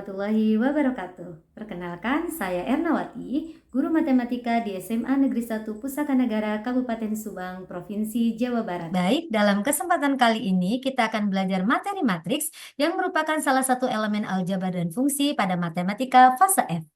warahmatullahi wabarakatuh. Perkenalkan, saya Ernawati, guru matematika di SMA Negeri 1 Pusaka Negara Kabupaten Subang, Provinsi Jawa Barat. Baik, dalam kesempatan kali ini kita akan belajar materi matriks yang merupakan salah satu elemen aljabar dan fungsi pada matematika fase F.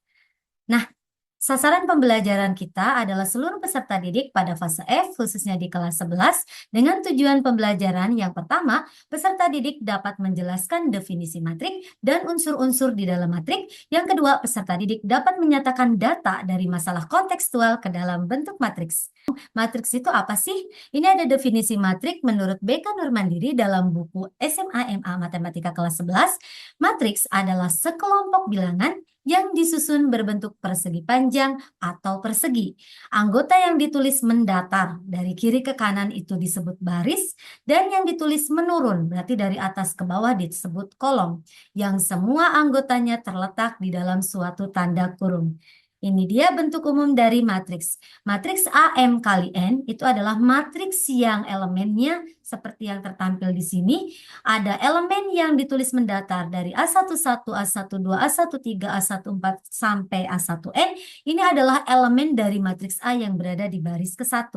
Nah, sasaran pembelajaran kita adalah seluruh peserta didik pada fase F, khususnya di kelas 11, dengan tujuan pembelajaran yang pertama, peserta didik dapat menjelaskan definisi matrik dan unsur-unsur di dalam matrik. Yang kedua, peserta didik dapat menyatakan data dari masalah kontekstual ke dalam bentuk matriks. Matriks itu apa sih? Ini ada definisi matrik menurut BK Nurmandiri dalam buku SMA MA Matematika kelas 11. Matriks adalah sekelompok bilangan yang disusun berbentuk persegi panjang atau persegi. Anggota yang ditulis mendatar dari kiri ke kanan itu disebut baris, dan yang ditulis menurun berarti dari atas ke bawah disebut kolom, yang semua anggotanya terletak di dalam suatu tanda kurung. Ini dia bentuk umum dari matriks. Matriks AM kali N itu adalah matriks yang elemennya seperti yang tertampil di sini. Ada elemen yang ditulis mendatar dari A11, A12, A13, A14 sampai A1N. Ini adalah elemen dari matriks A yang berada di baris ke-1.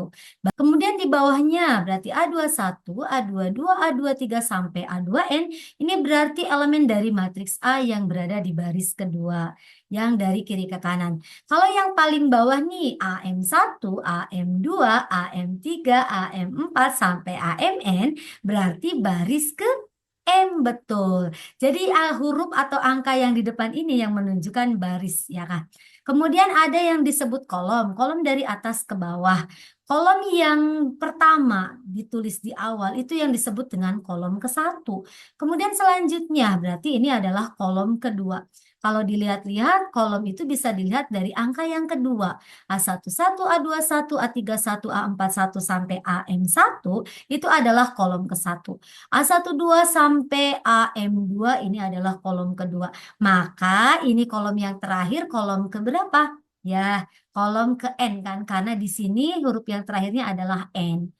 Kemudian di bawahnya berarti A21, A22, A23 sampai A2N. Ini berarti elemen dari matriks A yang berada di baris kedua, yang dari kiri ke kanan. Kalau yang paling bawah nih AM1, AM2, AM3, AM4 sampai AMN berarti baris ke M, betul. Jadi huruf atau angka yang di depan ini yang menunjukkan baris, ya kan? Kemudian ada yang disebut kolom, kolom dari atas ke bawah. Kolom yang pertama ditulis di awal itu yang disebut dengan kolom ke-1. Kemudian selanjutnya berarti ini adalah kolom kedua. Kalau dilihat-lihat, kolom itu bisa dilihat dari angka yang kedua. A11, A21, A31, A41 sampai AM1 itu adalah kolom ke-1. A12 sampai AM2 ini adalah kolom kedua. Maka ini kolom yang terakhir, kolom keberapa? Ya, kolom ke N kan, karena di sini huruf yang terakhirnya adalah N.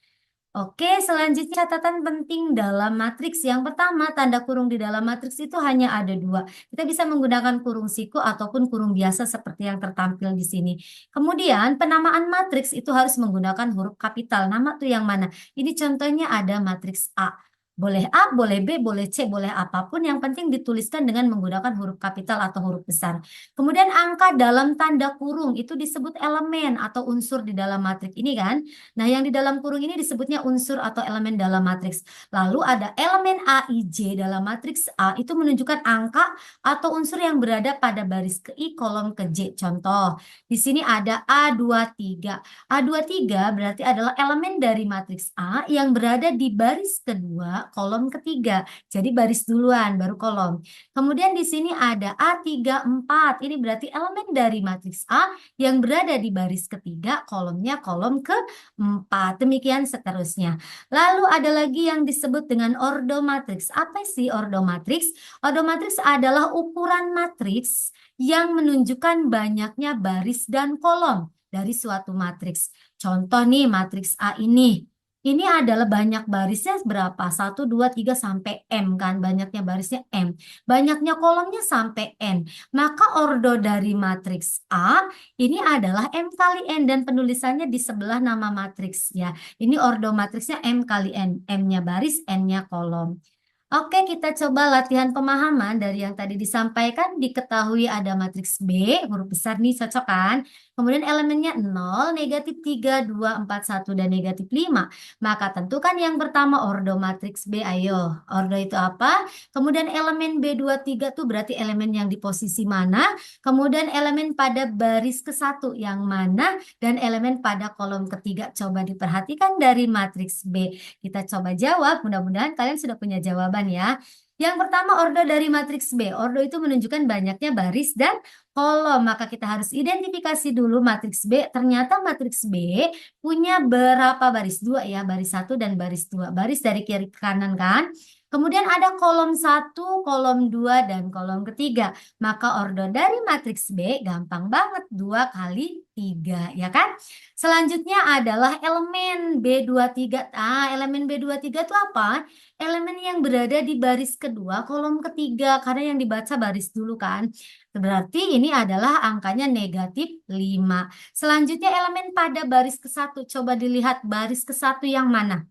Oke, selanjutnya catatan penting dalam matriks. Yang pertama, tanda kurung di dalam matriks itu hanya ada dua. Kita bisa menggunakan kurung siku ataupun kurung biasa seperti yang tertampil di sini. Kemudian, penamaan matriks itu harus menggunakan huruf kapital. Nama tuh yang mana? Ini contohnya ada matriks A. Boleh A, boleh B, boleh C, boleh apapun. Yang penting dituliskan dengan menggunakan huruf kapital atau huruf besar. Kemudian angka dalam tanda kurung itu disebut elemen atau unsur di dalam matriks ini kan. Nah, yang di dalam kurung ini disebutnya unsur atau elemen dalam matriks. Lalu ada elemen A, I, J dalam matriks A itu menunjukkan angka atau unsur yang berada pada baris ke I, kolom ke J. Contoh, di sini ada A23. A23 berarti adalah elemen dari matriks A yang berada di baris kedua, kolom ketiga. Jadi baris duluan, baru kolom. Kemudian di sini ada A34. Ini berarti elemen dari matriks A yang berada di baris ketiga, kolomnya kolom ke 4. Demikian seterusnya. Lalu ada lagi yang disebut dengan ordo matriks. Apa sih ordo matriks? Ordo matriks adalah ukuran matriks yang menunjukkan banyaknya baris dan kolom dari suatu matriks. Contoh nih matriks A ini. Ini adalah banyak barisnya berapa? 1, 2, 3 sampai M kan. Banyaknya barisnya M. Banyaknya kolomnya sampai N. Maka ordo dari matriks A ini adalah M kali N dan penulisannya di sebelah nama matriks ya. Ini ordo matriksnya M kali N. M-nya baris, N-nya kolom. Oke, kita coba latihan pemahaman dari yang tadi disampaikan. Diketahui ada matriks B, huruf besar nih cocok kan? Kemudian elemennya 0, negatif 3, 2, 4, 1, dan negatif 5. Maka tentukan yang pertama ordo matriks B. Ayo, ordo itu apa? Kemudian elemen B23 tuh berarti elemen yang di posisi mana? Kemudian elemen pada baris ke-1 yang mana? Dan elemen pada kolom ketiga. Coba diperhatikan dari matriks B. Kita coba jawab, mudah-mudahan kalian sudah punya jawaban ya. Yang pertama ordo dari matriks B. Ordo itu menunjukkan banyaknya baris dan kolom, maka kita harus identifikasi dulu matriks B. Ternyata matriks B punya berapa baris? Dua ya, baris 1 dan baris 2. Baris dari kiri ke kanan kan? Kemudian ada kolom 1, kolom 2, dan kolom ketiga. Maka ordo dari matriks B gampang banget, 2 kali 3, ya kan? Selanjutnya adalah elemen B23. Elemen B23 itu apa? Elemen yang berada di baris kedua, kolom ketiga, karena yang dibaca baris dulu kan. Berarti ini adalah angkanya negatif 5. Selanjutnya elemen pada baris ke-1. Coba dilihat baris ke-1 yang mana?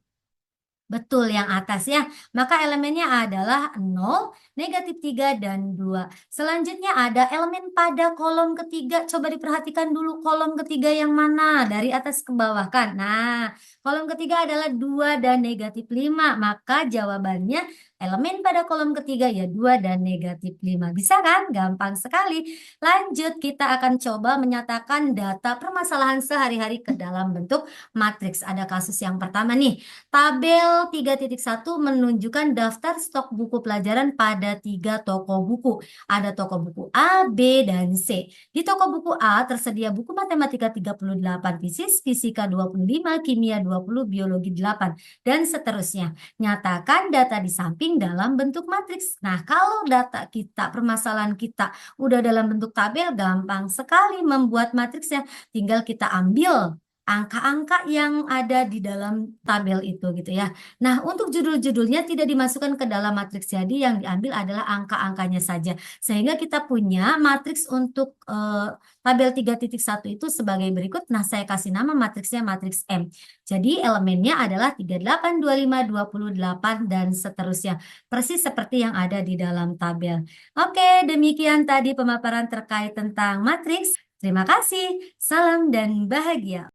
Betul, yang atas ya. Maka elemennya adalah 0, negatif 3, dan 2. Selanjutnya ada elemen pada kolom ketiga. Coba diperhatikan dulu kolom ketiga yang mana? Dari atas ke bawah kan? Nah, kolom ketiga adalah 2 dan negatif 5. Maka jawabannya elemen pada kolom ketiga ya 2 dan negatif 5. Bisa kan? Gampang sekali. Lanjut, kita akan coba menyatakan data permasalahan sehari-hari ke dalam bentuk matriks. Ada kasus yang pertama nih. Tabel 3.1 menunjukkan daftar stok buku pelajaran pada 3 toko buku. Ada toko buku A, B, dan C. Di toko buku A tersedia buku matematika 38, fisika 25, kimia 20, biologi 8, dan seterusnya. Nyatakan data di samping dalam bentuk matriks. Nah, kalau data kita, permasalahan kita udah dalam bentuk tabel, gampang sekali membuat matriksnya. Tinggal kita ambil angka-angka yang ada di dalam tabel itu gitu ya. Nah, untuk judul-judulnya tidak dimasukkan ke dalam matriks, jadi yang diambil adalah angka-angkanya saja. Sehingga kita punya matriks untuk tabel 3.1 itu sebagai berikut. Nah, saya kasih nama matriksnya matriks M. Jadi elemennya adalah 38, 25, 28, dan seterusnya. Persis seperti yang ada di dalam tabel. Oke, demikian tadi pemaparan terkait tentang matriks. Terima kasih, salam dan bahagia.